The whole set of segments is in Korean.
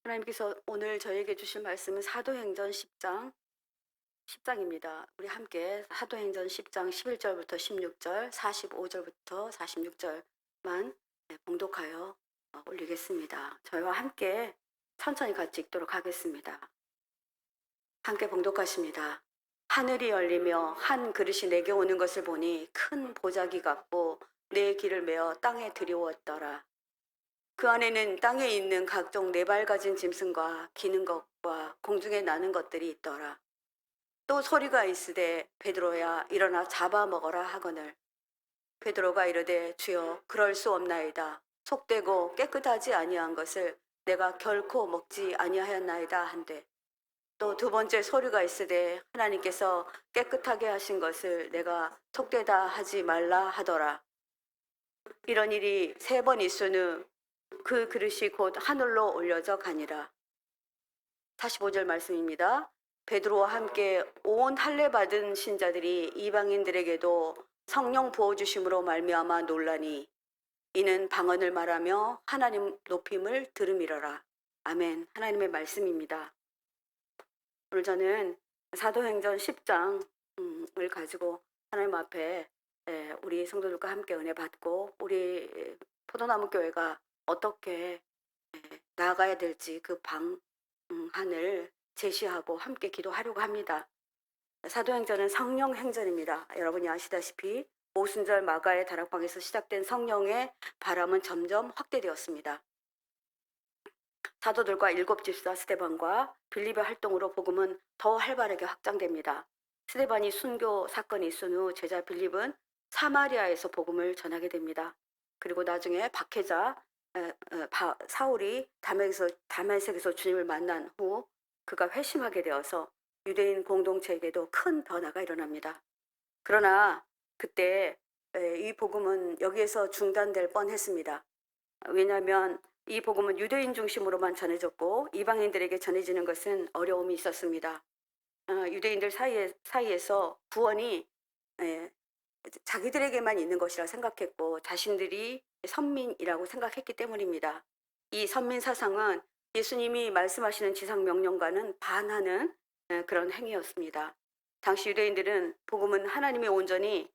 하나님께서 오늘 저에게 주실 말씀은 사도행전 10장입니다. 우리 함께 사도행전 10장 11절부터 16절, 45절부터 46절만 봉독하여 올리겠습니다. 저희와 함께 천천히 같이 읽도록 하겠습니다. 함께 봉독하십니다. 하늘이 열리며 한 그릇이 내게 오는 것을 보니 큰 보자기 같고 내 길을 메어 땅에 들여왔더라. 그 안에는 땅에 있는 각종 네 발 가진 짐승과 기는 것과 공중에 나는 것들이 있더라. 또 소리가 있으되 베드로야 일어나 잡아먹어라 하거늘 베드로가 이르되 주여 그럴 수 없나이다. 속되고 깨끗하지 아니한 것을 내가 결코 먹지 아니하였나이다 한데 또 두 번째 소리가 있으되 하나님께서 깨끗하게 하신 것을 내가 속되다 하지 말라 하더라. 이런 일이 세 번 있은 후 그 그릇이 곧 하늘로 올려져 가니라. 45절 말씀입니다. 베드로와 함께 온 할례 받은 신자들이 이방인들에게도 성령 부어 주심으로 말미암아 놀라니 이는 방언을 말하며 하나님 높임을 들음이러라. 아멘. 하나님의 말씀입니다. 오늘 저는 사도행전 10장을 가지고 하나님 앞에 우리 성도들과 함께 은혜 받고 우리 포도나무 교회가 어떻게 나아가야 될지 그 방안을 제시하고 함께 기도하려고 합니다. 사도행전은 성령 행전입니다. 여러분이 아시다시피 오순절 마가의 다락방에서 시작된 성령의 바람은 점점 확대되었습니다. 사도들과 일곱 집사 스데반과 빌립의 활동으로 복음은 더 활발하게 확장됩니다. 스데반이 순교 사건이 있은 후 제자 빌립은 사마리아에서 복음을 전하게 됩니다. 그리고 나중에 박해자 사울이 다메섹에서 주님을 만난 후 그가 회심하게 되어서 유대인 공동체에게도 큰 변화가 일어납니다. 그러나 그때 이 복음은 여기에서 중단될 뻔했습니다. 왜냐하면 이 복음은 유대인 중심으로만 전해졌고 이방인들에게 전해지는 것은 어려움이 있었습니다. 유대인들 사이에서 구원이 자기들에게만 있는 것이라 생각했고 자신들이 선민이라고 생각했기 때문입니다. 이 선민 사상은 예수님이 말씀하시는 지상 명령과는 반하는 그런 행위였습니다. 당시 유대인들은 복음은 하나님의 온전히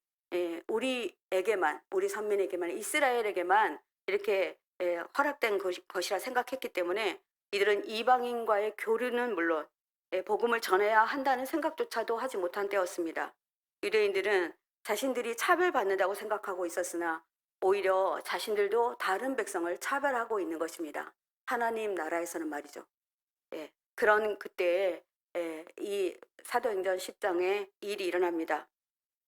우리에게만, 우리 선민에게만, 이스라엘에게만 이렇게 허락된 것이라 생각했기 때문에 이들은 이방인과의 교류는 물론 복음을 전해야 한다는 생각조차도 하지 못한 때였습니다. 유대인들은 자신들이 차별받는다고 생각하고 있었으나 오히려 자신들도 다른 백성을 차별하고 있는 것입니다. 하나님 나라에서는 말이죠. 그런 그때에 이 사도행전 10장에 일이 일어납니다.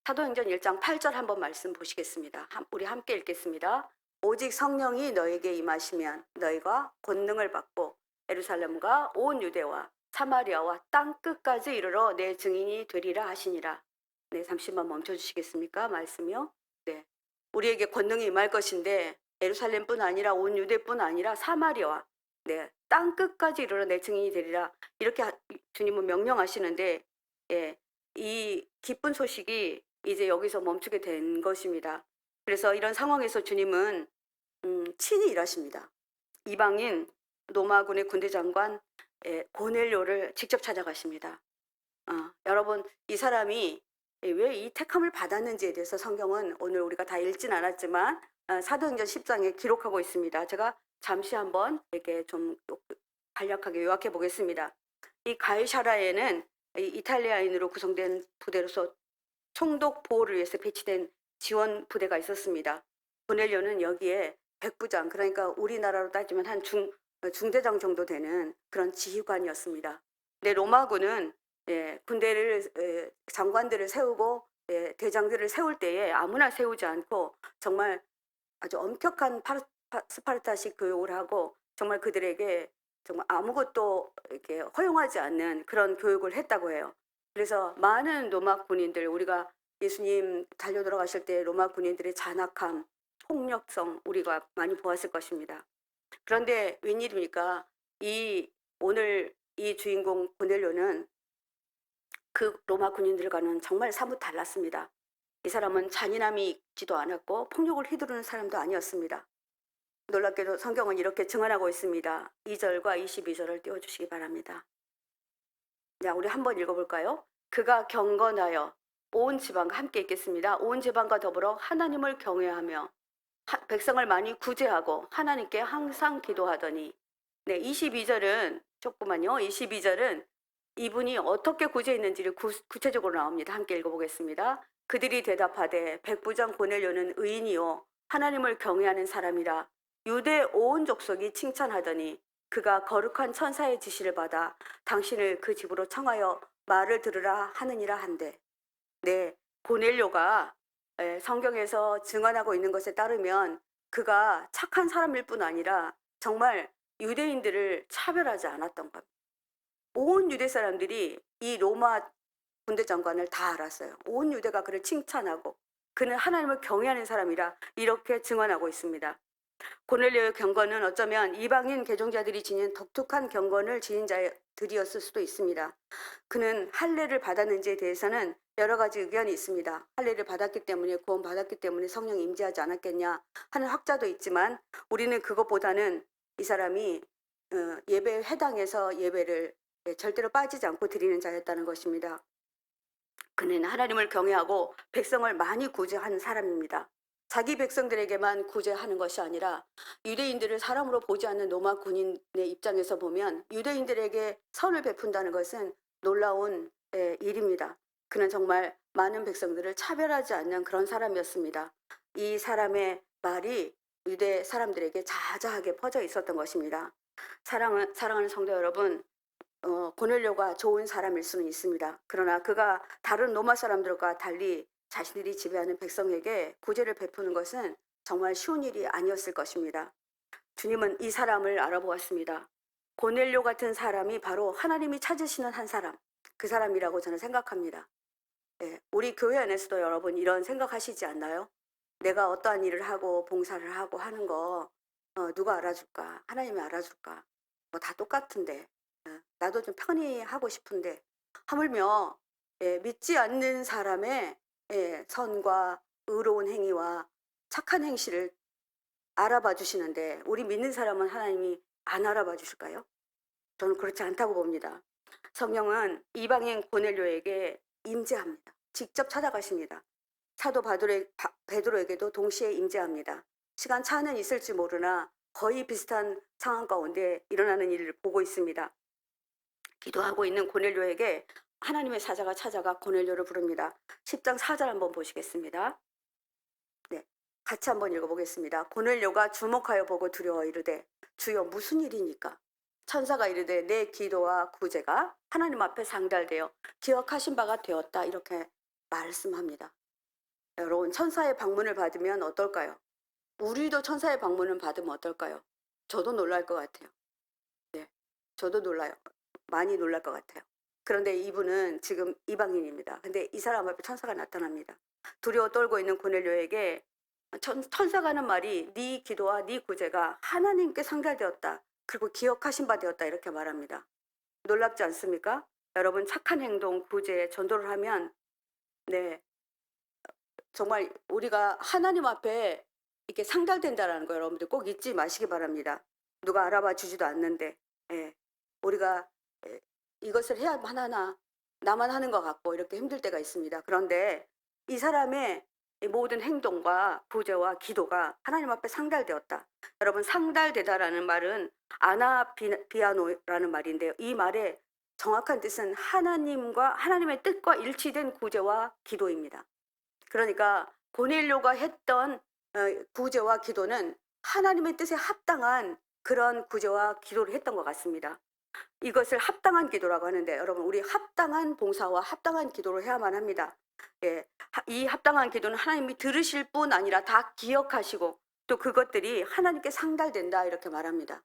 사도행전 1장 8절 한번 말씀 보시겠습니다. 우리 함께 읽겠습니다. 오직 성령이 너에게 임하시면 너희가 권능을 받고 예루살렘과 온 유대와 사마리아와 땅 끝까지 이르러 내 증인이 되리라 하시니라. 네, 잠시만 멈춰 주시겠습니까? 말씀이요. 네, 우리에게 권능이 임할 것인데 예루살렘뿐 아니라 온 유대뿐 아니라 사마리아와 땅 끝까지 이르러 내 증인이 되리라. 이렇게 주님은 명령하시는데 이 기쁜 소식이 이제 여기서 멈추게 된 것입니다. 그래서 이런 상황에서 주님은 친히 일하십니다. 이방인 로마군의 군대 장관 고넬료를 직접 찾아가십니다. 여러분, 이 사람이 왜 이 택함을 받았는지에 대해서 성경은 오늘 우리가 다 읽진 않았지만 사도행전 10장에 기록하고 있습니다. 제가 잠시 한번 이렇게 좀 간략하게 요약해 보겠습니다. 이 가이사라에는 이탈리아인으로 구성된 부대로서 총독 보호를 위해서 배치된 지원 부대가 있었습니다. 고넬료는 여기에 백부장, 그러니까 우리나라로 따지면 한 중대장 정도 되는 그런 지휘관이었습니다. 근데 로마군은 군대를 장관들을 세우고 대장들을 세울 때에 아무나 세우지 않고 정말 아주 엄격한 스파르타식 교육을 하고 정말 그들에게 정말 아무것도 이렇게 허용하지 않는 그런 교육을 했다고 해요. 그래서 많은 로마 군인들, 우리가 예수님 달려 들어가실 때 로마 군인들의 잔악함, 폭력성 우리가 많이 보았을 것입니다. 그런데 웬일입니까? 오늘 이 주인공 고넬료는 그 로마 군인들과는 정말 사뭇 달랐습니다. 이 사람은 잔인함이 있지도 않았고 폭력을 휘두르는 사람도 아니었습니다. 놀랍게도 성경은 이렇게 증언하고 있습니다. 2절과 22절을 띄워주시기 바랍니다. 자, 우리 한번 읽어볼까요? 그가 경건하여 온 지방과 함께 읽겠습니다. 온 지방과 더불어 하나님을 경외하며 백성을 많이 구제하고 하나님께 항상 기도하더니. 네, 22절은 조금만요. 22절은 이분이 어떻게 구제했는지를 구체적으로 나옵니다. 함께 읽어보겠습니다. 그들이 대답하되 백부장 고넬료는 의인이요 하나님을 경외하는 사람이라 유대 온 족속이 칭찬하더니 그가 거룩한 천사의 지시를 받아 당신을 그 집으로 청하여 말을 들으라 하느니라 한대. 네, 고넬료가 성경에서 증언하고 있는 것에 따르면 그가 착한 사람일 뿐 아니라 정말 유대인들을 차별하지 않았던 겁니다. 온 유대 사람들이 이 로마 군대 장관을 다 알았어요. 온 유대가 그를 칭찬하고 그는 하나님을 경외하는 사람이라 이렇게 증언하고 있습니다. 고넬료의 경건은 어쩌면 이방인 개종자들이 지닌 독특한 경건을 지닌 자들이었을 수도 있습니다. 그는 할례를 받았는지에 대해서는 여러 가지 의견이 있습니다. 할례를 받았기 때문에 구원받았기 때문에 성령이 임재하지 않았겠냐 하는 학자도 있지만 우리는 그것보다는 이 사람이 예배 회당에서 예배를 절대로 빠지지 않고 드리는 자였다는 것입니다. 그는 하나님을 경외하고 백성을 많이 구제하는 사람입니다. 자기 백성들에게만 구제하는 것이 아니라 유대인들을 사람으로 보지 않는 로마 군인의 입장에서 보면 유대인들에게 선을 베푼다는 것은 놀라운 일입니다. 그는 정말 많은 백성들을 차별하지 않는 그런 사람이었습니다. 이 사람의 말이 유대 사람들에게 자자하게 퍼져 있었던 것입니다. 사랑하는 성도 여러분, 고넬료가 좋은 사람일 수는 있습니다. 그러나 그가 다른 로마 사람들과 달리 자신들이 지배하는 백성에게 구제를 베푸는 것은 정말 쉬운 일이 아니었을 것입니다. 주님은 이 사람을 알아보았습니다. 고넬료 같은 사람이 바로 하나님이 찾으시는 한 사람, 그 사람이라고 저는 생각합니다. 우리 교회 안에서도 여러분 이런 생각하시지 않나요? 내가 어떠한 일을 하고 봉사를 하고 하는 거 누가 알아줄까? 하나님이 알아줄까? 뭐 다 똑같은데 나도 좀 편히 하고 싶은데 하물며 믿지 않는 사람의 선과 의로운 행위와 착한 행실을 알아봐 주시는데 우리 믿는 사람은 하나님이 안 알아봐 주실까요? 저는 그렇지 않다고 봅니다. 성령은 이방인 고넬료에게 임재합니다. 직접 찾아가십니다. 사도 베드로에게도 동시에 임재합니다. 시간 차는 있을지 모르나 거의 비슷한 상황 가운데 일어나는 일을 보고 있습니다. 기도하고 있는 고넬료에게 하나님의 사자가 찾아가 고넬료를 부릅니다. 10장 4절 한번 보시겠습니다. 네, 같이 한번 읽어보겠습니다. 고넬료가 주목하여 보고 두려워 이르되 주여 무슨 일이니까? 천사가 이르되 내 기도와 구제가 하나님 앞에 상달되어 기억하신 바가 되었다 이렇게 말씀합니다. 여러분 천사의 방문을 받으면 어떨까요? 우리도 천사의 방문을 받으면 어떨까요? 저도 놀랄 것 같아요. 네, 저도 놀라요. 많이 놀랄 것 같아요. 그런데 이분은 지금 이방인입니다. 근데 이 사람 앞에 천사가 나타납니다. 두려워 떨고 있는 고넬료에게 천사가 하는 말이 네 기도와 네 구제가 하나님께 상달되었다. 그리고 기억하신 바 되었다 이렇게 말합니다. 놀랍지 않습니까? 여러분 착한 행동, 구제, 전도를 하면 네 정말 우리가 하나님 앞에 이렇게 상달된다라는 거 여러분들 꼭 잊지 마시기 바랍니다. 누가 알아봐 주지도 않는데 우리가 이것을 해야만 하나 나만 하는 것 같고 이렇게 힘들 때가 있습니다. 그런데 이 사람의 모든 행동과 구제와 기도가 하나님 앞에 상달되었다. 여러분 상달되다라는 말은 아나비아노라는 말인데요. 이 말의 정확한 뜻은 하나님의 뜻과 일치된 구제와 기도입니다. 그러니까 고넬료가 했던 구제와 기도는 하나님의 뜻에 합당한 그런 구제와 기도를 했던 것 같습니다. 이것을 합당한 기도라고 하는데 여러분 우리 합당한 봉사와 합당한 기도를 해야만 합니다. 이 합당한 기도는 하나님이 들으실 뿐 아니라 다 기억하시고 또 그것들이 하나님께 상달된다 이렇게 말합니다.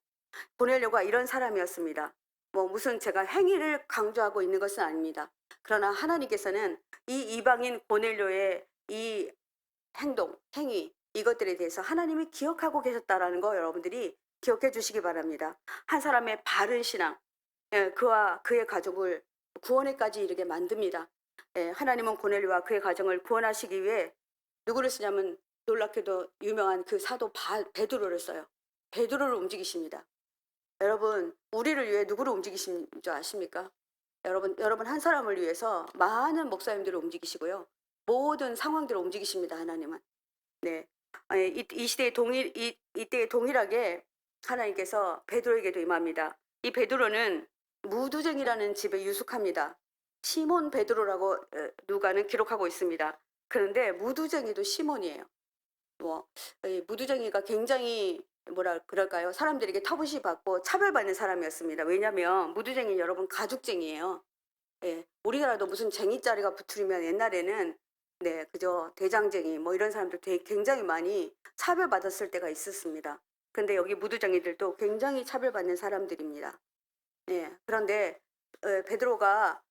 고넬료가 이런 사람이었습니다. 무슨 제가 행위를 강조하고 있는 것은 아닙니다. 그러나 하나님께서는 이 이방인 고넬료의 이 행동, 행위 이것들에 대해서 하나님이 기억하고 계셨다라는 거 여러분들이 기억해 주시기 바랍니다. 한 사람의 바른 신앙, 그와 그의 가족을 구원에까지 이르게 만듭니다. 하나님은 고넬료와 그의 가정을 구원하시기 위해 누구를 쓰냐면 놀랍게도 유명한 그 사도 베드로를 써요. 베드로를 움직이십니다. 여러분, 우리를 위해 누구를 움직이신 줄 아십니까? 여러분 한 사람을 위해서 많은 목사님들을 움직이시고요. 모든 상황들을 움직이십니다, 하나님은. 네. 이 시대에 이때에 동일하게 하나님께서 베드로에게도 임합니다. 이 베드로는 무두쟁이라는 집에 유숙합니다. 시몬 베드로라고 누가는 기록하고 있습니다. 그런데 무두쟁이도 시몬이에요. 이 무두쟁이가 굉장히 뭐라 그럴까요? 사람들에게 터부시 받고 차별받는 사람이었습니다. 왜냐하면 무두쟁이 여러분 가죽쟁이에요. 예, 우리나라도 무슨 쟁이자리가 붙으면 옛날에는 네, 그저 대장쟁이 뭐 이런 사람들 굉장히 많이 차별받았을 때가 있었습니다. 근데 여기 무두쟁이들도 굉장히 차별받는 사람들입니다. 예, 그런데 베드로가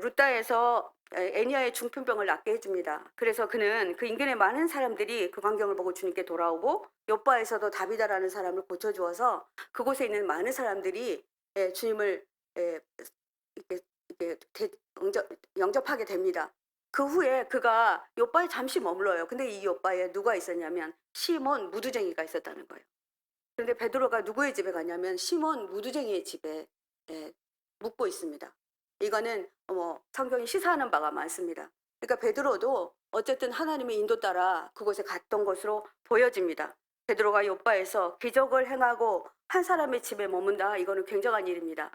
루다에서 애니아의 중풍병을 낫게 해줍니다. 그래서 그는 그 인근의 많은 사람들이 그 광경을 보고 주님께 돌아오고 요바에서도 다비다라는 사람을 고쳐주어서 그곳에 있는 많은 사람들이 주님을 이렇게 영접하게 됩니다. 그 후에 그가 요바에 잠시 머물러요. 근데 이 요바에 누가 있었냐면 시몬 무두쟁이가 있었다는 거예요. 그런데 베드로가 누구의 집에 가냐면 시몬 무두쟁이의 집에 묵고 있습니다. 이거는 성경이 시사하는 바가 많습니다. 그러니까 베드로도 어쨌든 하나님의 인도 따라 그곳에 갔던 것으로 보여집니다. 베드로가 요바에서 기적을 행하고 한 사람의 집에 머문다. 이거는 굉장한 일입니다.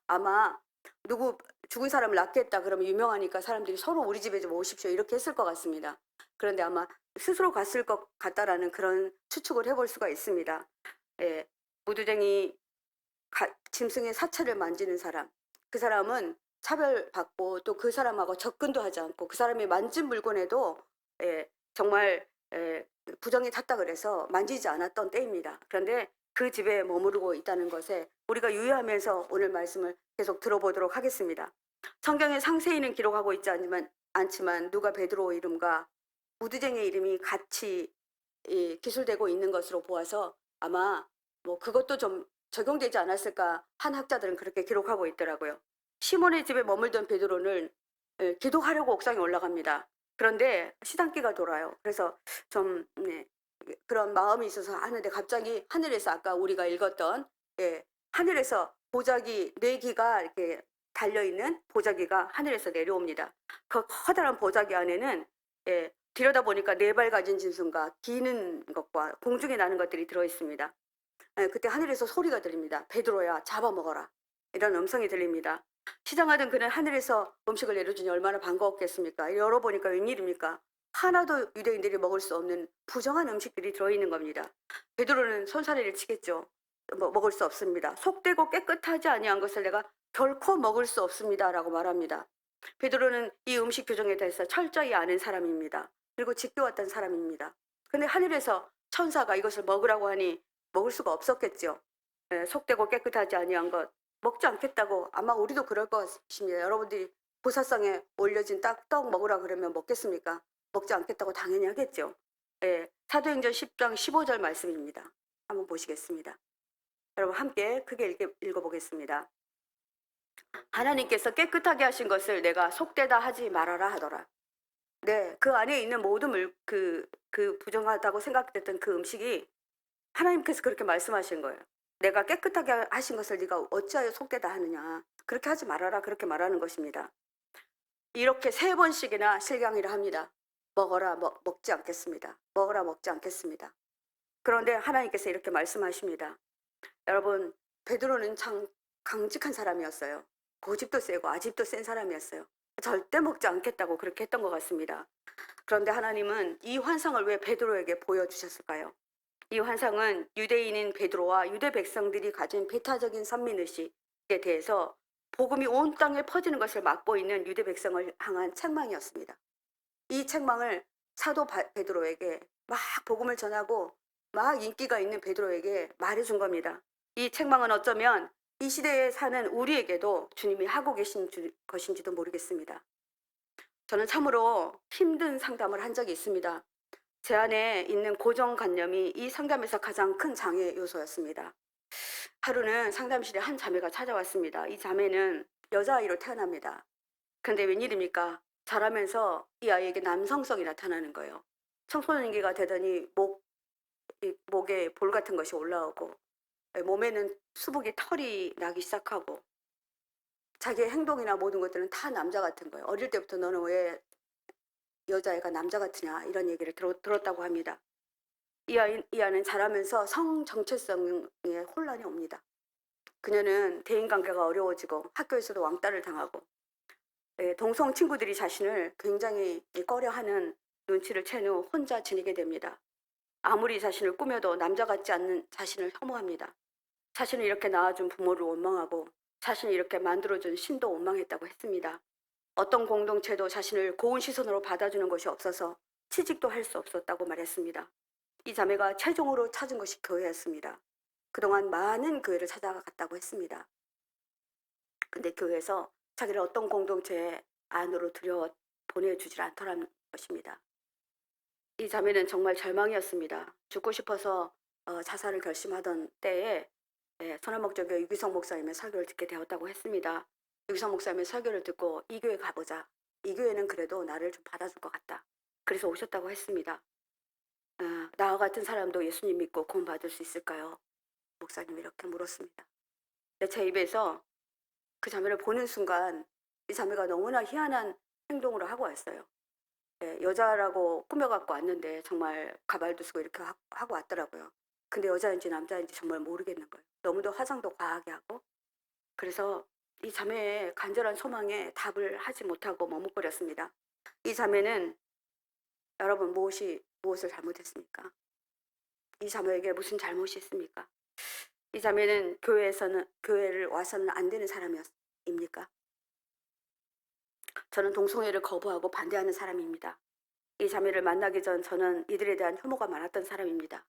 아마 누구 죽은 사람을 낫게 했다 그러면 유명하니까 사람들이 서로 우리 집에 좀 오십시오 이렇게 했을 것 같습니다. 그런데 아마 스스로 갔을 것 같다라는 그런 추측을 해볼 수가 있습니다. 예, 무두쟁이 짐승의 사체를 만지는 사람, 그 사람은 차별받고 또 그 사람하고 접근도 하지 않고 그 사람이 만진 물건에도 정말 부정이 탔다 그래서 만지지 않았던 때입니다. 그런데 그 집에 머무르고 있다는 것에 우리가 유의하면서 오늘 말씀을 계속 들어보도록 하겠습니다. 성경에 상세히는 기록하고 있지 않지만 누가 베드로 이름과 무두쟁이의 이름이 같이 기술되고 있는 것으로 보아서 아마 그것도 좀 적용되지 않았을까 한 학자들은 그렇게 기록하고 있더라고요. 시몬의 집에 머물던 베드로는 기도하려고 옥상에 올라갑니다. 그런데 시단기가 돌아요. 그래서 좀 그런 마음이 있어서 하는데 갑자기 하늘에서 아까 우리가 읽었던 하늘에서 보자기 4기가 이렇게 달려있는 보자기가 하늘에서 내려옵니다. 그 커다란 보자기 안에는 들여다보니까 4발 가진 짐승과 기는 것과 공중에 나는 것들이 들어있습니다. 그때 하늘에서 소리가 들립니다. 베드로야 잡아먹어라. 이런 음성이 들립니다. 시장하던 그는 하늘에서 음식을 내려주니 얼마나 반가웠겠습니까? 열어보니까 웬일입니까? 하나도 유대인들이 먹을 수 없는 부정한 음식들이 들어있는 겁니다. 베드로는 손사래를 치겠죠. 먹을 수 없습니다. 속되고 깨끗하지 아니한 것을 내가 결코 먹을 수 없습니다. 라고 말합니다. 베드로는 이 음식 규정에 대해서 철저히 아는 사람입니다. 그리고 지켜왔던 사람입니다. 근데 하늘에서 천사가 이것을 먹으라고 하니 먹을 수가 없었겠죠. 속되고 깨끗하지 아니한 것 먹지 않겠다고 아마 우리도 그럴 것입니다. 여러분들이 보살상에 올려진 떡 먹으라 그러면 먹겠습니까? 먹지 않겠다고 당연히 하겠죠. 사도행전 10장 15절 말씀입니다. 한번 보시겠습니다. 여러분 함께 크게 읽어보겠습니다. 하나님께서 깨끗하게 하신 것을 내가 속되다 하지 말아라 하더라. 네, 그 안에 있는 모든 그 부정하다고 생각됐던 그 음식이 하나님께서 그렇게 말씀하신 거예요. 내가 깨끗하게 하신 것을 네가 어찌하여 속되다 하느냐. 그렇게 하지 말아라. 그렇게 말하는 것입니다. 이렇게 3번씩이나 실강이라 합니다. 먹어라 먹지 않겠습니다. 먹어라 먹지 않겠습니다. 그런데 하나님께서 이렇게 말씀하십니다. 여러분 베드로는 참 강직한 사람이었어요. 고집도 세고 아집도 센 사람이었어요. 절대 먹지 않겠다고 그렇게 했던 것 같습니다. 그런데 하나님은 이 환상을 왜 베드로에게 보여주셨을까요? 이 환상은 유대인인 베드로와 유대 백성들이 가진 배타적인 선민의식에 대해서 복음이 온 땅에 퍼지는 것을 막고 있는 유대 백성을 향한 책망이었습니다. 이 책망을 사도 베드로에게 막 복음을 전하고 막 인기가 있는 베드로에게 말해준 겁니다. 이 책망은 어쩌면 이 시대에 사는 우리에게도 주님이 하고 계신 것인지도 모르겠습니다. 저는 참으로 힘든 상담을 한 적이 있습니다. 제 안에 있는 고정관념이 이 상담에서 가장 큰 장애 요소였습니다. 하루는 상담실에 한 자매가 찾아왔습니다. 이 자매는 여자아이로 태어납니다. 그런데 웬일입니까? 자라면서 이 아이에게 남성성이 나타나는 거예요. 청소년기가 되더니 이 목에 볼 같은 것이 올라오고 몸에는 수북이 털이 나기 시작하고 자기의 행동이나 모든 것들은 다 남자 같은 거예요. 어릴 때부터 너는 왜 여자애가 남자 같으냐 이런 얘기를 들었다고 합니다. 이 아이는 자라면서 성 정체성에 혼란이 옵니다. 그녀는 대인관계가 어려워지고 학교에서도 왕따를 당하고 동성 친구들이 자신을 굉장히 꺼려하는 눈치를 챈 후 혼자 지내게 됩니다. 아무리 자신을 꾸며도 남자 같지 않는 자신을 혐오합니다. 자신을 이렇게 낳아준 부모를 원망하고 자신을 이렇게 만들어준 신도 원망했다고 했습니다. 어떤 공동체도 자신을 고운 시선으로 받아주는 것이 없어서 취직도 할 수 없었다고 말했습니다. 이 자매가 최종으로 찾은 것이 교회였습니다. 그동안 많은 교회를 찾아갔다고 했습니다. 근데 교회에서 자기를 어떤 공동체 안으로 들여 보내주질 않더라는 것입니다. 이 자매는 정말 절망이었습니다. 죽고 싶어서 자살을 결심하던 때에 선한목적교 유기성 목사님의 설교를 듣게 되었다고 했습니다. 유기성 목사님의 설교를 듣고 이 교회 가보자. 이 교회는 그래도 나를 좀 받아줄 것 같다. 그래서 오셨다고 했습니다. 나와 같은 사람도 예수님 믿고 구원 받을 수 있을까요? 목사님이 이렇게 물었습니다. 제 입에서 그 자매를 보는 순간 이 자매가 너무나 희한한 행동으로 하고 왔어요. 여자라고 꾸며갖고 왔는데 정말 가발도 쓰고 이렇게 하고 왔더라고요. 근데 여자인지 남자인지 정말 모르겠는 거예요. 너무도 화장도 과하게 하고. 그래서 이 자매의 간절한 소망에 답을 하지 못하고 머뭇거렸습니다. 이 자매는 여러분 무엇을 잘못했습니까? 이 자매에게 무슨 잘못이 있습니까? 이 자매는 교회를 와서는 안 되는 사람입니까? 저는 동성애를 거부하고 반대하는 사람입니다. 이 자매를 만나기 전 저는 이들에 대한 혐오가 많았던 사람입니다.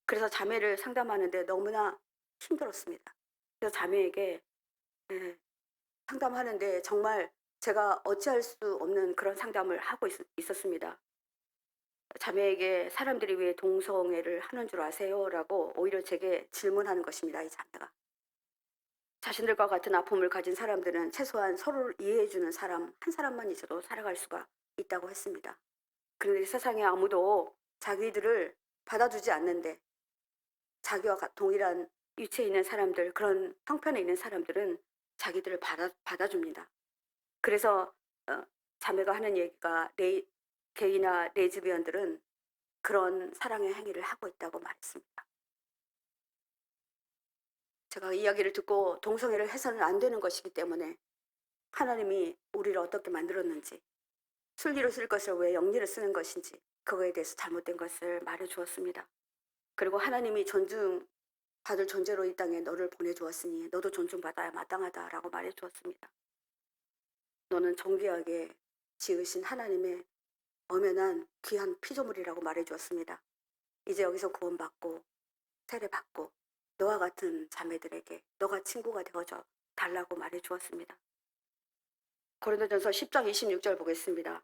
그래서 자매를 상담하는데 너무나 힘들었습니다. 그래서 자매에게 상담하는데 정말 제가 어찌할 수 없는 그런 상담을 하고 있었습니다. 자매에게 사람들이 왜 동성애를 하는 줄 아세요? 라고 오히려 제게 질문하는 것입니다. 이 자매가. 자신들과 같은 아픔을 가진 사람들은 최소한 서로를 이해해주는 사람 한 사람만 있어도 살아갈 수가 있다고 했습니다. 그런데 세상에 아무도 자기들을 받아주지 않는데 자기와 동일한 위치에 있는 사람들, 그런 형편에 있는 사람들은 자기들을 받아줍니다. 그래서 자매가 하는 얘기가 게이나 레즈비언들은 그런 사랑의 행위를 하고 있다고 말했습니다. 제가 이야기를 듣고 동성애를 해서는 안 되는 것이기 때문에 하나님이 우리를 어떻게 만들었는지, 순리로 쓸 것을 왜 영리로 쓰는 것인지 그거에 대해서 잘못된 것을 말해 주었습니다. 그리고 하나님이 존중받을 존재로 이 땅에 너를 보내주었으니 너도 존중받아야 마땅하다라고 말해 주었습니다. 너는 존귀하게 지으신 하나님의 엄연한 귀한 피조물이라고 말해 주었습니다. 이제 여기서 구원받고 세례받고 너와 같은 자매들에게 너가 친구가 되어줘 달라고 말해 주었습니다. 고린도전서 10장 26절 보겠습니다.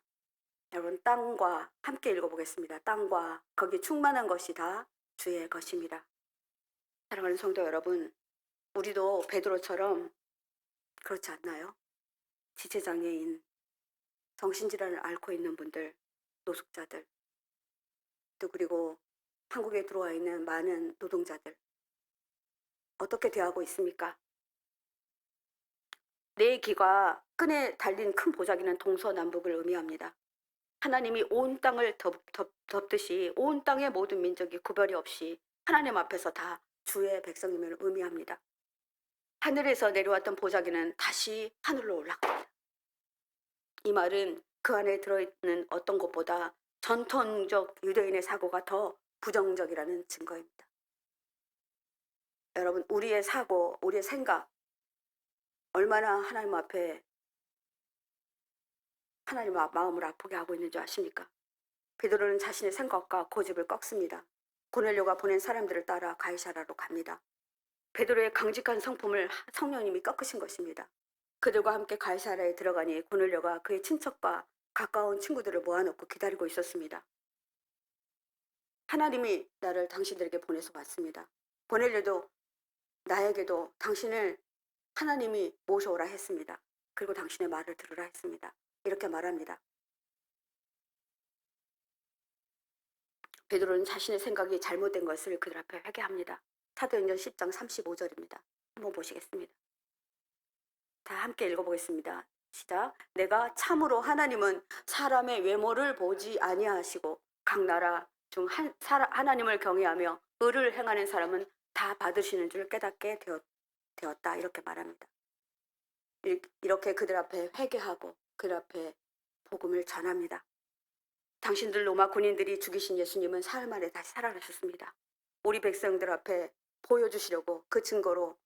여러분 땅과 함께 읽어보겠습니다. 땅과 거기 충만한 것이 다 주의 것입니다. 사랑하는 성도 여러분, 우리도 베드로처럼 그렇지 않나요? 지체장애인, 정신질환을 앓고 있는 분들, 노숙자들, 또 그리고 한국에 들어와 있는 많은 노동자들 어떻게 대하고 있습니까? 내 귀가 끈에 달린 큰 보자기는 동서남북을 의미합니다. 하나님이 온 땅을 덮듯이 온 땅의 모든 민족이 구별이 없이 하나님 앞에서 다 주의 백성임을 의미합니다. 하늘에서 내려왔던 보자기는 다시 하늘로 올라갑니다. 이 말은 그 안에 들어있는 어떤 것보다 전통적 유대인의 사고가 더 부정적이라는 증거입니다. 여러분, 우리의 사고, 우리의 생각 얼마나 하나님 앞에 하나님 마음을 아프게 하고 있는 줄 아십니까? 베드로는 자신의 생각과 고집을 꺾습니다. 고넬료가 보낸 사람들을 따라 가이사라로 갑니다. 베드로의 강직한 성품을 성령님이 꺾으신 것입니다. 그들과 함께 가이사라에 들어가니 고넬료가 그의 친척과 가까운 친구들을 모아놓고 기다리고 있었습니다. 하나님이 나를 당신들에게 보내서 왔습니다. 고넬료도 나에게도 당신을 하나님이 모셔오라 했습니다. 그리고 당신의 말을 들으라 했습니다. 이렇게 말합니다. 베드로는 자신의 생각이 잘못된 것을 그들 앞에 회개합니다. 사도행전 10장 35절입니다. 한번 보시겠습니다. 다 함께 읽어보겠습니다. 시작. 내가 참으로 하나님은 사람의 외모를 보지 아니하시고 각 나라 중 하나님을 경외하며 의를 행하는 사람은 다 받으시는 줄 깨닫게 되었다. 이렇게 말합니다. 이렇게 그들 앞에 회개하고 그들 앞에 복음을 전합니다. 당신들 로마 군인들이 죽이신 예수님은 사흘 만에 다시 살아나셨습니다. 우리 백성들 앞에 보여주시려고 그 증거로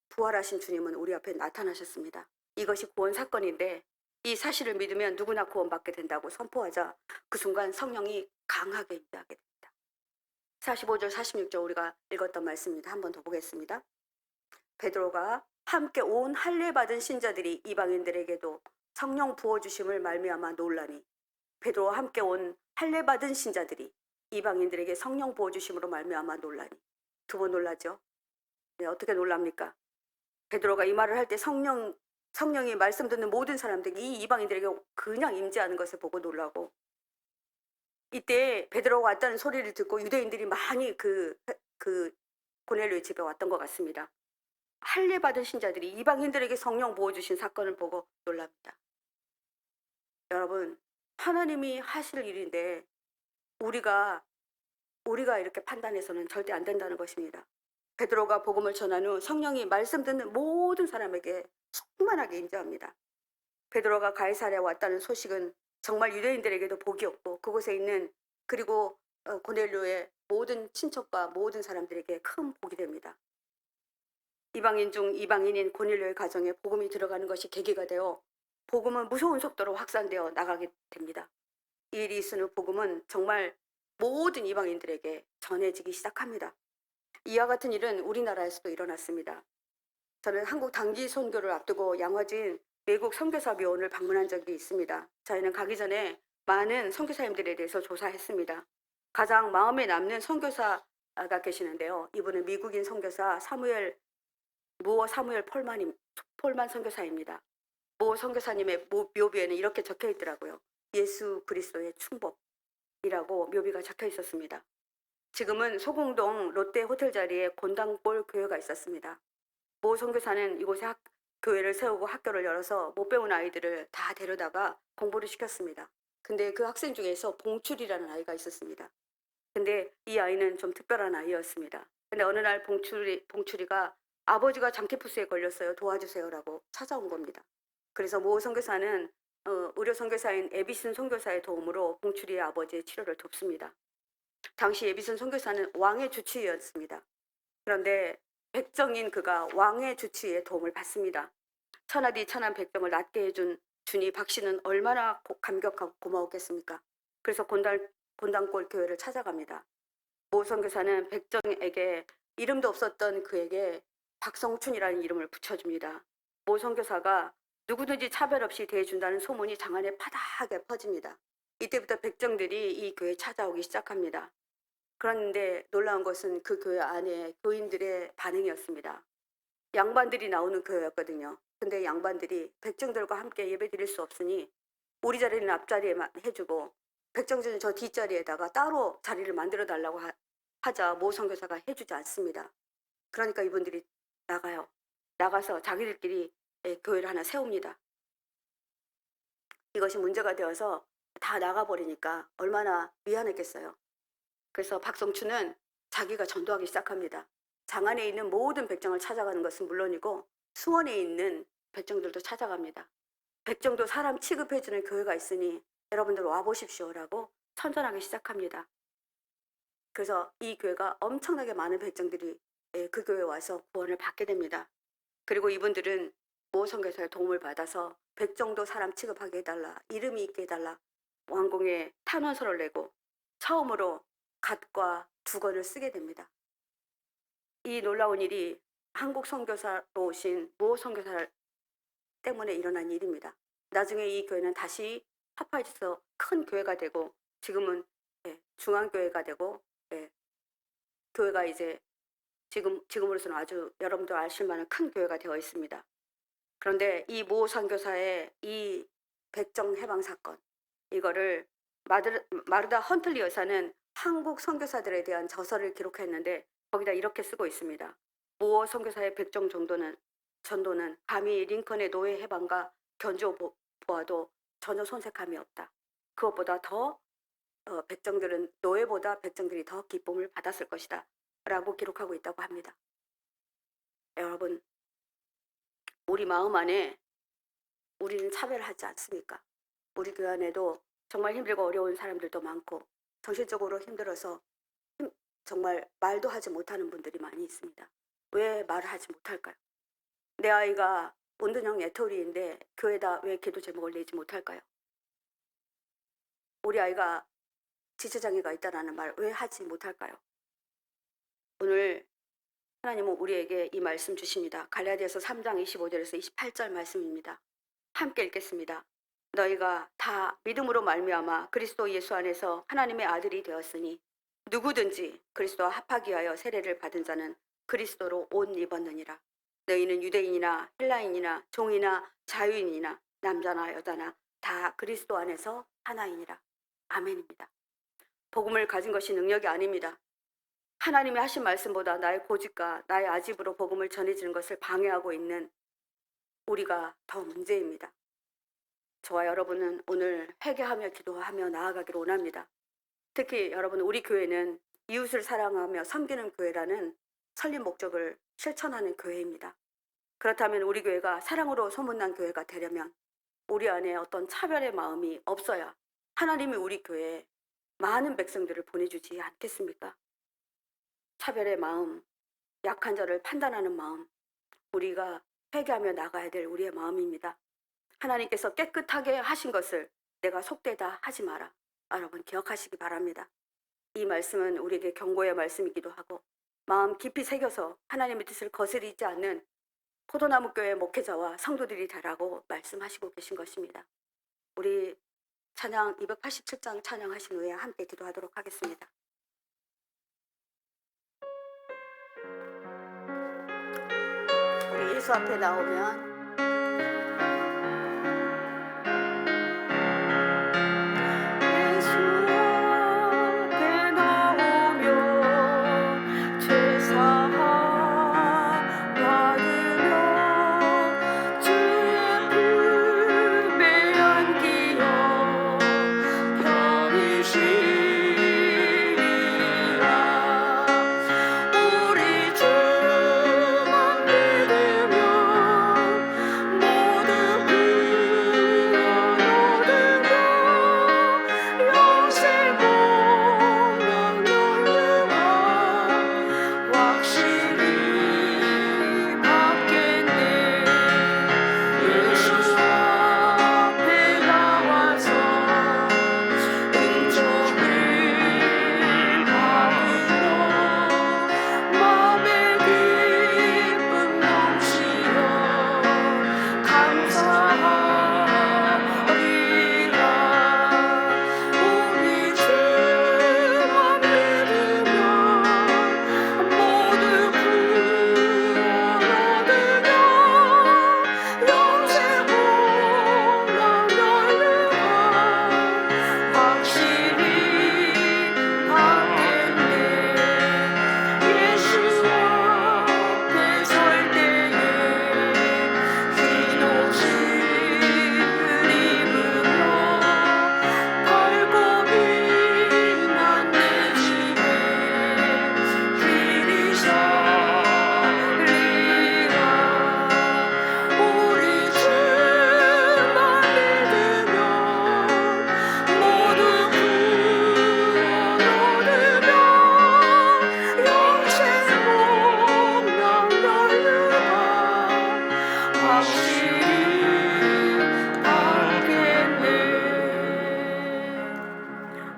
부활하신 주님은 우리 앞에 나타나셨습니다. 이것이 구원 사건인데 이 사실을 믿으면 누구나 구원받게 된다고 선포하자 그 순간 성령이 강하게 임하게 됩니다. 45절 46절 우리가 읽었던 말씀입니다. 한 번 더 보겠습니다. 베드로가 함께 온 할례 받은 신자들이 이방인들에게도 성령 부어주심을 말미암아 놀라니 베드로와 함께 온 할례 받은 신자들이 이방인들에게 성령 부어주심으로 말미암아 놀라니 두 번 놀라죠. 네, 어떻게 놀랍니까? 베드로가 이 말을 할 때 성령이 말씀 듣는 모든 사람들이 이 이방인들에게 그냥 임재하는 것을 보고 놀라고 이때 베드로가 왔다는 소리를 듣고 유대인들이 많이 그 고넬료의 집에 왔던 것 같습니다. 할례 받은 신자들이 이방인들에게 성령 부어주신 사건을 보고 놀랍니다. 여러분, 하나님이 하실 일인데 우리가 이렇게 판단해서는 절대 안 된다는 것입니다. 베드로가 복음을 전한 후 성령이 말씀 듣는 모든 사람에게 충만하게 임재합니다. 베드로가 가이사랴에 왔다는 소식은 정말 유대인들에게도 복이었고 그곳에 있는 그리고 고넬료의 모든 친척과 모든 사람들에게 큰 복이 됩니다. 이방인 중 이방인인 고넬료의 가정에 복음이 들어가는 것이 계기가 되어 복음은 무서운 속도로 확산되어 나가게 됩니다. 이 일이 있은 후 복음은 정말 모든 이방인들에게 전해지기 시작합니다. 이와 같은 일은 우리나라에서도 일어났습니다. 저는 한국 단기 선교를 앞두고 양화진 외국 선교사 묘원을 방문한 적이 있습니다. 저희는 가기 전에 많은 선교사님들에 대해서 조사했습니다. 가장 마음에 남는 선교사가 계시는데요. 이분은 미국인 선교사 무어 사무엘 폴만 선교사입니다. 모 선교사님의 묘비에는 이렇게 적혀 있더라고요. 예수 그리스도의 충복이라고 묘비가 적혀 있었습니다. 지금은 소공동 롯데 호텔 자리에 곤당골 교회가 있었습니다. 모 선교사는 이곳에 교회를 세우고 학교를 열어서 못 배운 아이들을 다 데려다가 공부를 시켰습니다. 근데 그 학생 중에서 봉출이라는 아이가 있었습니다. 근데 이 아이는 좀 특별한 아이였습니다. 근데 어느 날 봉출이가 아버지가 장티푸스에 걸렸어요. 도와주세요라고 찾아온 겁니다. 그래서 모 선교사는 의료 선교사인 에비슨 선교사의 도움으로 봉출이의 아버지의 치료를 돕습니다. 당시 에비슨 선교사는 왕의 주치의였습니다. 그런데 백정인 그가 왕의 주치의의 도움을 받습니다. 천하디 천한 백정을 낫게 해준 주니 박 씨는 얼마나 감격하고 고마웠겠습니까? 그래서 곤당골 교회를 찾아갑니다. 모 선교사는 백정에게 이름도 없었던 그에게 박성춘이라는 이름을 붙여줍니다. 모 선교사가 누구든지 차별 없이 대해준다는 소문이 장안에 파다하게 퍼집니다. 이때부터 백정들이 이 교회에 찾아오기 시작합니다. 그런데 놀라운 것은 그 교회 안에 교인들의 반응이었습니다. 양반들이 나오는 교회였거든요. 근데 양반들이 백정들과 함께 예배 드릴 수 없으니 우리 자리는 앞자리에만 해주고 백정들은 저 뒷자리에다가 따로 자리를 만들어 달라고 하자 모 선교사가 해주지 않습니다. 그러니까 이분들이 나가요. 나가서 자기들끼리 교회를 하나 세웁니다. 이것이 문제가 되어서 다 나가버리니까 얼마나 미안했겠어요. 그래서 박성춘은 자기가 전도하기 시작합니다. 장안에 있는 모든 백정을 찾아가는 것은 물론이고 수원에 있는 백정들도 찾아갑니다. 백정도 사람 취급해주는 교회가 있으니 여러분들 와보십시오라고 선전하기 시작합니다. 그래서 이 교회가 엄청나게 많은 백정들이 그 교회에 와서 구원을 받게 됩니다. 그리고 이분들은 모 선교사의 도움을 받아서 백정도 사람 취급하게 해달라, 이름이 있게 해달라, 왕궁에 탄원서를 내고 처음으로 갓과 두건을 쓰게 됩니다. 이 놀라운 일이 한국 선교사로 오신 모 선교사 때문에 일어난 일입니다. 나중에 이 교회는 다시 파파이에서 큰 교회가 되고 지금은 중앙교회가 되고 교회가 이제 지금으로서는 아주 여러분도 아실 만한 큰 교회가 되어 있습니다. 그런데 이 모 선교사의 이 백정 해방 사건 이거를 마르다 헌틀리 여사는 한국 선교사들에 대한 저서를 기록했는데 거기다 이렇게 쓰고 있습니다. 모어 선교사의 백정 전도는 감히 링컨의 노예 해방과 견조 보아도 전혀 손색함이 없다. 그것보다 더 백정들은 노예보다 백정들이 더 기쁨을 받았을 것이다 라고 기록하고 있다고 합니다. 여러분, 우리 마음 안에 우리는 차별하지 않습니까? 우리 교회 안에도 정말 힘들고 어려운 사람들도 많고 정신적으로 힘들어서 정말 말도 하지 못하는 분들이 많이 있습니다. 왜 말을 하지 못할까요? 내 아이가 온두형 애터리인데 교회에다 왜 기도 제목을 내지 못할까요? 우리 아이가 지체장애가 있다는 말 왜 하지 못할까요? 오늘 하나님은 우리에게 이 말씀 주십니다. 갈라디아서 3장 25절에서 28절 말씀입니다. 함께 읽겠습니다. 너희가 다 믿음으로 말미암아 그리스도 예수 안에서 하나님의 아들이 되었으니 누구든지 그리스도와 합하기 위하여 세례를 받은 자는 그리스도로 옷 입었느니라. 너희는 유대인이나 헬라인이나 종이나 자유인이나 남자나 여자나 다 그리스도 안에서 하나이니라. 아멘입니다. 복음을 가진 것이 능력이 아닙니다. 하나님이 하신 말씀보다 나의 고집과 나의 아집으로 복음을 전해지는 것을 방해하고 있는 우리가 더 문제입니다. 저와 여러분은 오늘 회개하며 기도하며 나아가기를 원합니다. 특히 여러분, 우리 교회는 이웃을 사랑하며 섬기는 교회라는 설립 목적을 실천하는 교회입니다. 그렇다면 우리 교회가 사랑으로 소문난 교회가 되려면 우리 안에 어떤 차별의 마음이 없어야 하나님이 우리 교회에 많은 백성들을 보내주지 않겠습니까? 차별의 마음, 약한 자를 판단하는 마음, 우리가 회개하며 나가야 될 우리의 마음입니다. 하나님께서 깨끗하게 하신 것을 내가 속되다 하지 마라. 여러분 기억하시기 바랍니다. 이 말씀은 우리에게 경고의 말씀이기도 하고 마음 깊이 새겨서 하나님의 뜻을 거스르지 않는 포도나무 교회 목회자와 성도들이 되라고 말씀하시고 계신 것입니다. 우리 찬양 287장 찬양하신 후에 함께 기도하도록 하겠습니다. 우리 예수 앞에 나오면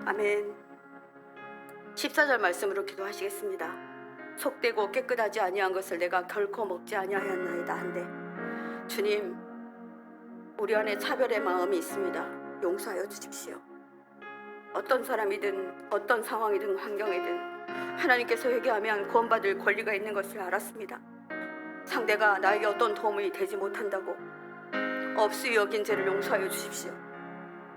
아멘. 14절 말씀으로 기도하시겠습니다. 속되고 깨끗하지 아니한 것을 내가 결코 먹지 아니하였나이다 한데 주님, 우리 안에 차별의 마음이 있습니다. 용서하여 주십시오. 어떤 사람이든 어떤 상황이든 환경이든 하나님께서 회개하면 구원받을 권리가 있는 것을 알았습니다. 상대가 나에게 어떤 도움이 되지 못한다고 없이 여긴 죄를 용서하여 주십시오.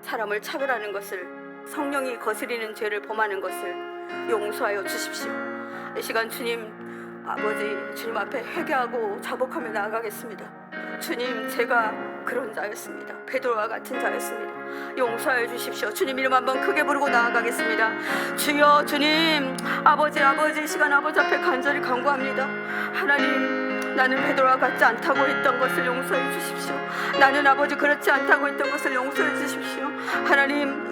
사람을 차별하는 것을, 성령이 거스리는 죄를 범하는 것을 용서하여 주십시오. 이 시간 주님 아버지 주님 앞에 회개하고 자복하며 나아가겠습니다. 주님 제가 그런 자였습니다. 베드로와 같은 자였습니다. 용서하여 주십시오. 주님 이름 한번 크게 부르고 나아가겠습니다. 주여 주님 아버지 이 시간 아버지 앞에 간절히 간구합니다. 하나님 나는 베드로와 같지 않다고 했던 것을 용서해 주십시오. 나는 아버지 그렇지 않다고 했던 것을 용서해 주십시오. 하나님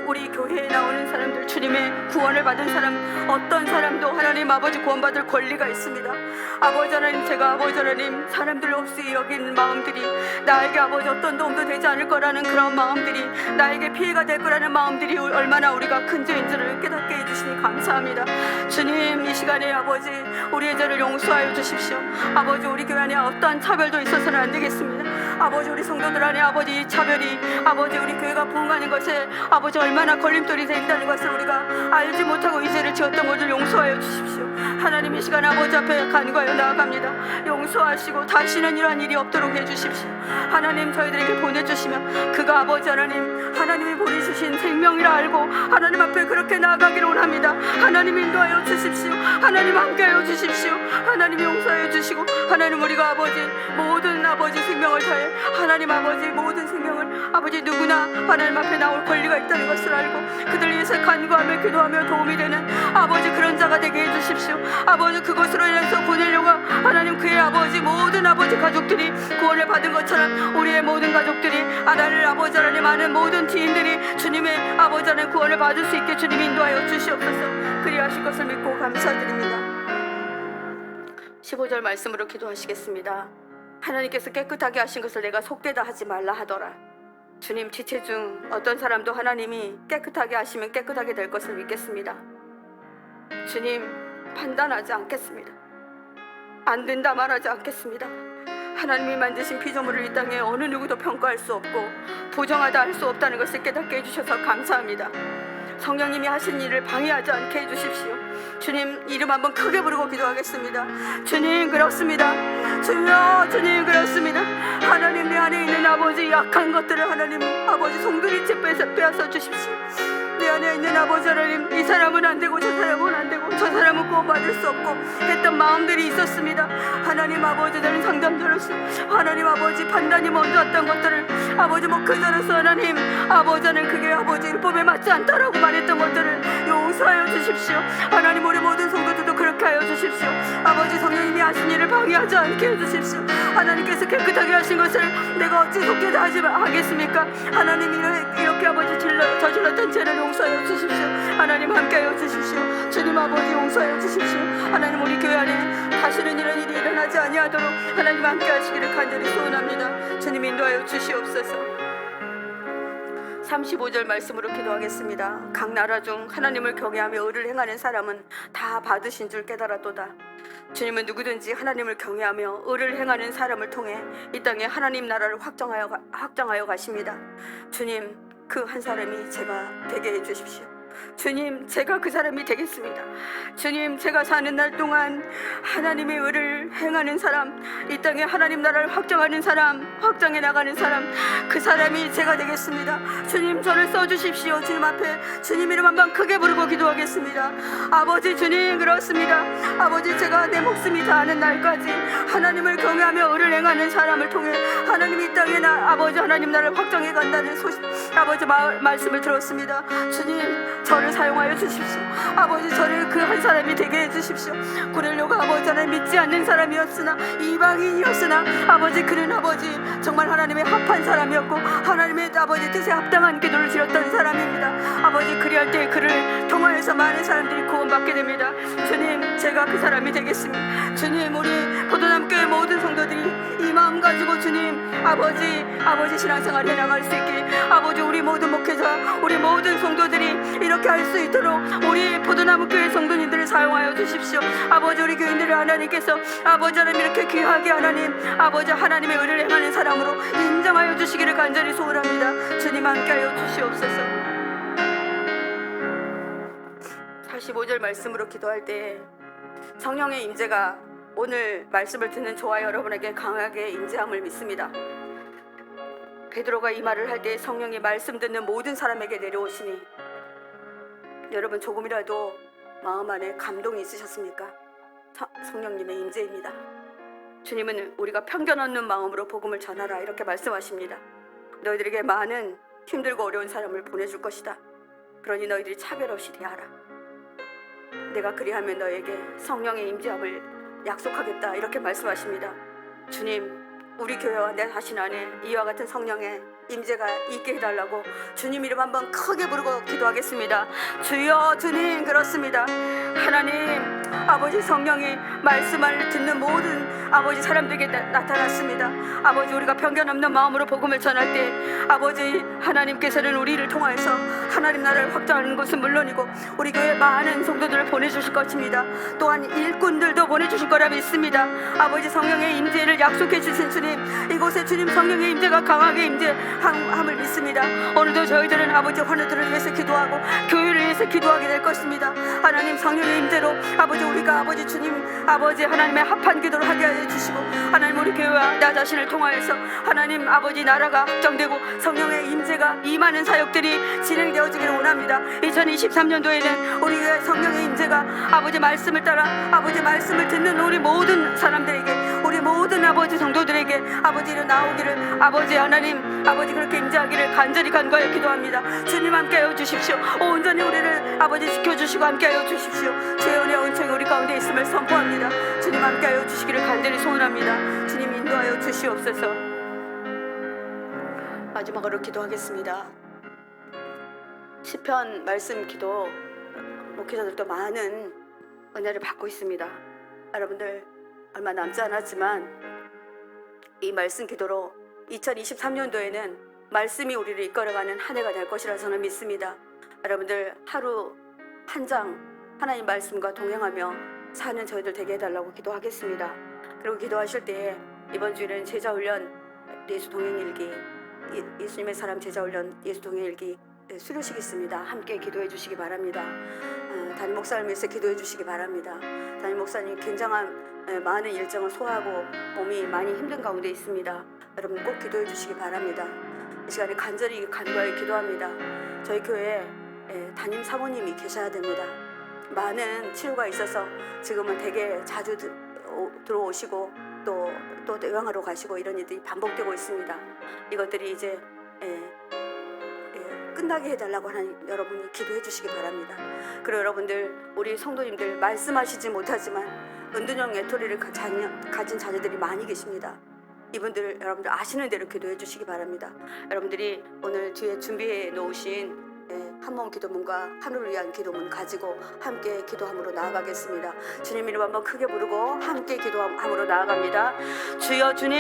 우리 교회에 나오는 사람들 주님의 구원을 받은 사람 어떤 사람도 하나님 아버지 구원받을 권리가 있습니다. 아버지 하나님 제가 아버지 하나님 사람들 없이 여긴 마음들이 나에게 아버지 어떤 도움도 되지 않을 거라는 그런 마음들이 나에게 피해가 될 거라는 마음들이 얼마나 우리가 큰 죄인지를 깨닫게 해주시니 감사합니다. 주님 이 시간에 아버지 우리의 죄를 용서하여 주십시오. 아버지 우리 교회 안에 어떠한 차별도 있어서는 안 되겠습니다. 아버지 우리 성도들 안에 아버지 이 차별이 아버지 우리 교회가 부흥하는 것에 아버지 얼마나 걸림돌이 된다는 것을 우리가 알지 못하고 이 죄를 지었던 것을 용서하여 주십시오. 하나님 이 시간 아버지 앞에 간구하여 나아갑니다. 용서하시고 다시는 이러한 일이 없도록 해주십시오. 하나님 저희들에게 보내주시면 그가 아버지 하나님이 보내주신 생명이라 알고 하나님 앞에 그렇게 나아가기를 원합니다. 하나님 인도하여 주십시오. 하나님 함께하여 주십시오. 하나님 용서하여 주시고 하나님 우리가 아버지 모든 아버지 생명을 다해 하나님 아버지 모든 생명을 아버지 누구나 하나님 앞에 나올 권리가 있다는 것을 알고 그들 위해서 간구하며 기도하며 도움이 되는 아버지 그런 자가 되게 해주십시오. 아버지 그것으로 인해서 보내려고 하나님 그의 아버지 모든 아버지 가족들이 구원을 받은 것처럼 우리의 모든 가족들이 하나님 아버지 하나님 아는 모든 지인들이 주님의 아버지 하나님 구원을 받을 수 있게 주님 인도하여 주시옵소서. 그리하실 것을 믿고 감사드립니다. 15절 말씀으로 기도하시겠습니다. 하나님께서 깨끗하게 하신 것을 내가 속되다 하지 말라 하더라. 주님 지체 중 어떤 사람도 하나님이 깨끗하게 하시면 깨끗하게 될 것을 믿겠습니다. 주님 판단하지 않겠습니다. 안 된다 말하지 않겠습니다. 하나님이 만드신 피조물을 이 땅에 어느 누구도 평가할 수 없고 부정하다 할 수 없다는 것을 깨닫게 해주셔서 감사합니다. 성령님이 하신 일을 방해하지 않게 해주십시오. 주님 이름 한번 크게 부르고 기도하겠습니다. 주님 그렇습니다. 주님 그렇습니다. 하나님 내 안에 있는 아버지 약한 것들을 하나님 아버지 송두리째 빼앗아 주십시오. 내 안에 있는 아버지 하나님 이 사람은 안 되고 저 사람은 안 되고 저 사람은 구원받을 수 없고 했던 마음들이 있었습니다. 하나님 아버지 저는 상담자로서 하나님 아버지 판단이 먼저 왔던 것들을 아버지 목회자로서 하나님 아버지는 그게 아버지 율법에 맞지 않다라고 말했던 것들을 용서하여 주십시오. 하나님 우리 모든 성도들도 그렇게 하여 주십시오. 아버지 성령님이 하신 일을 방해하지 않게 해주십시오. 하나님께서 깨끗하게 하신 것을 내가 어찌 속되다 하겠습니까? 하나님 이렇게 아버지 저질렀던 죄를 용서하여 주십시오. 하나님 함께하여 주십시오. 주님 아버지 용서하여 주십시오. 하나님 우리 교회 안에 다시는 이런 일이 일어나지 아니하도록 하나님 함께하시기를 간절히 소원합니다. 주님 인도하여 주시옵소서. 35절 말씀으로 기도하겠습니다. 각 나라 중 하나님을 경외하며 의를 행하는 사람은 다 받으신 줄 깨달았도다. 주님은 누구든지 하나님을 경외하며 의를 행하는 사람을 통해 이 땅에 하나님 나라를 확장하여 가십니다. 주님 그 한 사람이 제가 되게 해주십시오. 주님 제가 그 사람이 되겠습니다. 주님 제가 사는 날 동안 하나님의 의를 행하는 사람 이 땅에 하나님 나라를 확장하는 사람 확장해 나가는 사람 그 사람이 제가 되겠습니다. 주님 저를 써주십시오. 주님 앞에 주님 이름 한번 크게 부르고 기도하겠습니다. 아버지 주님 그렇습니다. 아버지 제가 내 목숨이 다하는 날까지 하나님을 경외하며 의를 행하는 사람을 통해 하나님이 이 땅에 아버지 하나님 나라를 확장해 간다는 아버지 말씀을 들었습니다. 주님 저를 사용하여 주십시오. 아버지 저를 그 한 사람이 되게 해주십시오. 고넬료가 아버지 하나님 믿지 않는 사람이었으나 이방인이었으나 아버지 그는 아버지 정말 하나님의 합한 사람이었고 하나님의 아버지 뜻에 합당한 기도를 드렸던 사람입니다. 아버지 그리할 때 그를 통하여서 많은 사람들이 구원받게 됩니다. 주님 제가 그 사람이 되겠습니다. 주님 우리 포도남교회 모든 성도들이 이 마음 가지고 주님 아버지 신앙생활 해나갈 수 있게 아버지 우리 모든 목회자 우리 모든 성도들이 이렇게 할 수 있도록 우리 포도나무교회 성도님들을 사용하여 주십시오. 아버지 우리 교인들을 하나님께서 아버지 하나님 이렇게 귀하게 하나님 아버지 하나님의 의를 행하는 사람으로 인정하여 주시기를 간절히 소원합니다. 주님 함께하여 주시옵소서. 45절 말씀으로 기도할 때 성령의 임재가 오늘 말씀을 듣는 저와 여러분에게 강하게 임재함을 믿습니다. 베드로가 이 말을 할 때 성령이 말씀 듣는 모든 사람에게 내려오시니 여러분 조금이라도 마음 안에 감동이 있으셨습니까? 성령님의 임재입니다. 주님은 우리가 편견 없는 마음으로 복음을 전하라 이렇게 말씀하십니다. 너희들에게 많은 힘들고 어려운 사람을 보내줄 것이다. 그러니 너희들이 차별 없이 대하라. 내가 그리하면 너에게 성령의 임재함을 약속하겠다 이렇게 말씀하십니다. 주님, 우리 교회와 내 자신 안에 이와 같은 성령의 임재가 있게 해달라고 주님 이름 한번 크게 부르고 기도하겠습니다. 주여, 주님, 그렇습니다. 하나님 아버지, 성령이 말씀을 듣는 모든 아버지 사람들에게 나타났습니다. 아버지, 우리가 편견 없는 마음으로 복음을 전할 때 아버지 하나님께서는 우리를 통하여서 하나님 나라를 확장하는 것은 물론이고 우리 교회 많은 성도들을 보내주실 것입니다. 또한 일꾼들도 보내주실 거라 믿습니다. 아버지, 성령의 임재를 약속해 주신 주님, 이곳에 주님 성령의 임재가 강하게 임재함을 믿습니다. 오늘도 저희들은 아버지 환우들을 위해서 기도하고 교회를 위해서 기도하게 될 것입니다. 하나님, 성령의 임재로 아버지 우리가 아버지 주님 아버지 하나님의 합한 기도를 하게 하여 주시고, 하나님 우리 교회와 나 자신을 통하여서 하나님 아버지 나라가 확정되고 성령의 임재가 임하는 사역들이 진행되어지기를 원합니다. 2023년도에는 우리 교회 성령의 임재가 아버지 말씀을 따라 아버지 말씀을 듣는 우리 모든 사람들에게, 우리 모든 아버지 성도들에게 아버지로 나오기를 아버지 하나님 아버지 그렇게 임재하기를 간절히 간구하여 기도합니다. 주님 함께하여 주십시오. 온전히 우리를 아버지 지켜주시고 함께하여 주십시오. 주의 은혜와 은총이 우리 가운데 있음을 선포합니다. 주님 함께하여 주시기를 간절히 소원합니다. 주님 인도하여 주시옵소서. 마지막으로 기도하겠습니다. 시편 말씀 기도 목회자들도 많은 은혜를 받고 있습니다. 여러분들 얼마 남지 않았지만 이 말씀 기도로 2023년도에는 말씀이 우리를 이끌어가는 한 해가 될 것이라 저는 믿습니다. 여러분들 하루 한 장 하나님 말씀과 동행하며 사는 저희들 되게 해달라고 기도하겠습니다. 그리고 기도하실 때에 이번 주에는 제자훈련 예수 동행일기, 예수님의 사람 제자훈련 예수 동행일기 수료식 있습니다. 함께 기도해 주시기 바랍니다. 담임 목사를 위해서 기도해 주시기 바랍니다. 담임 목사님 굉장한 많은 일정을 소화하고 몸이 많이 힘든 가운데 있습니다. 여러분 꼭 기도해 주시기 바랍니다. 이 시간에 간절히 간구하여 기도합니다. 저희 교회에 담임 사모님이 계셔야 됩니다. 많은 치료가 있어서 지금은 되게 자주 들어오시고 또 요양하러 가시고 이런 일들이 반복되고 있습니다. 이것들이 이제 끝나게 해달라고 하는 여러분이 기도해 주시기 바랍니다. 그리고 여러분들 우리 성도님들 말씀하시지 못하지만 은둔형 외톨이를 가진 자녀들이 많이 계십니다. 이분들 여러분들 아시는 대로 기도해 주시기 바랍니다. 여러분들이 오늘 뒤에 준비해 놓으신 한몸 기도문과 하늘을 위한 기도문 가지고 함께 기도함으로 나아가겠습니다. 주님 이름 한번 크게 부르고 함께 기도함으로 나아갑니다. 주여, 주님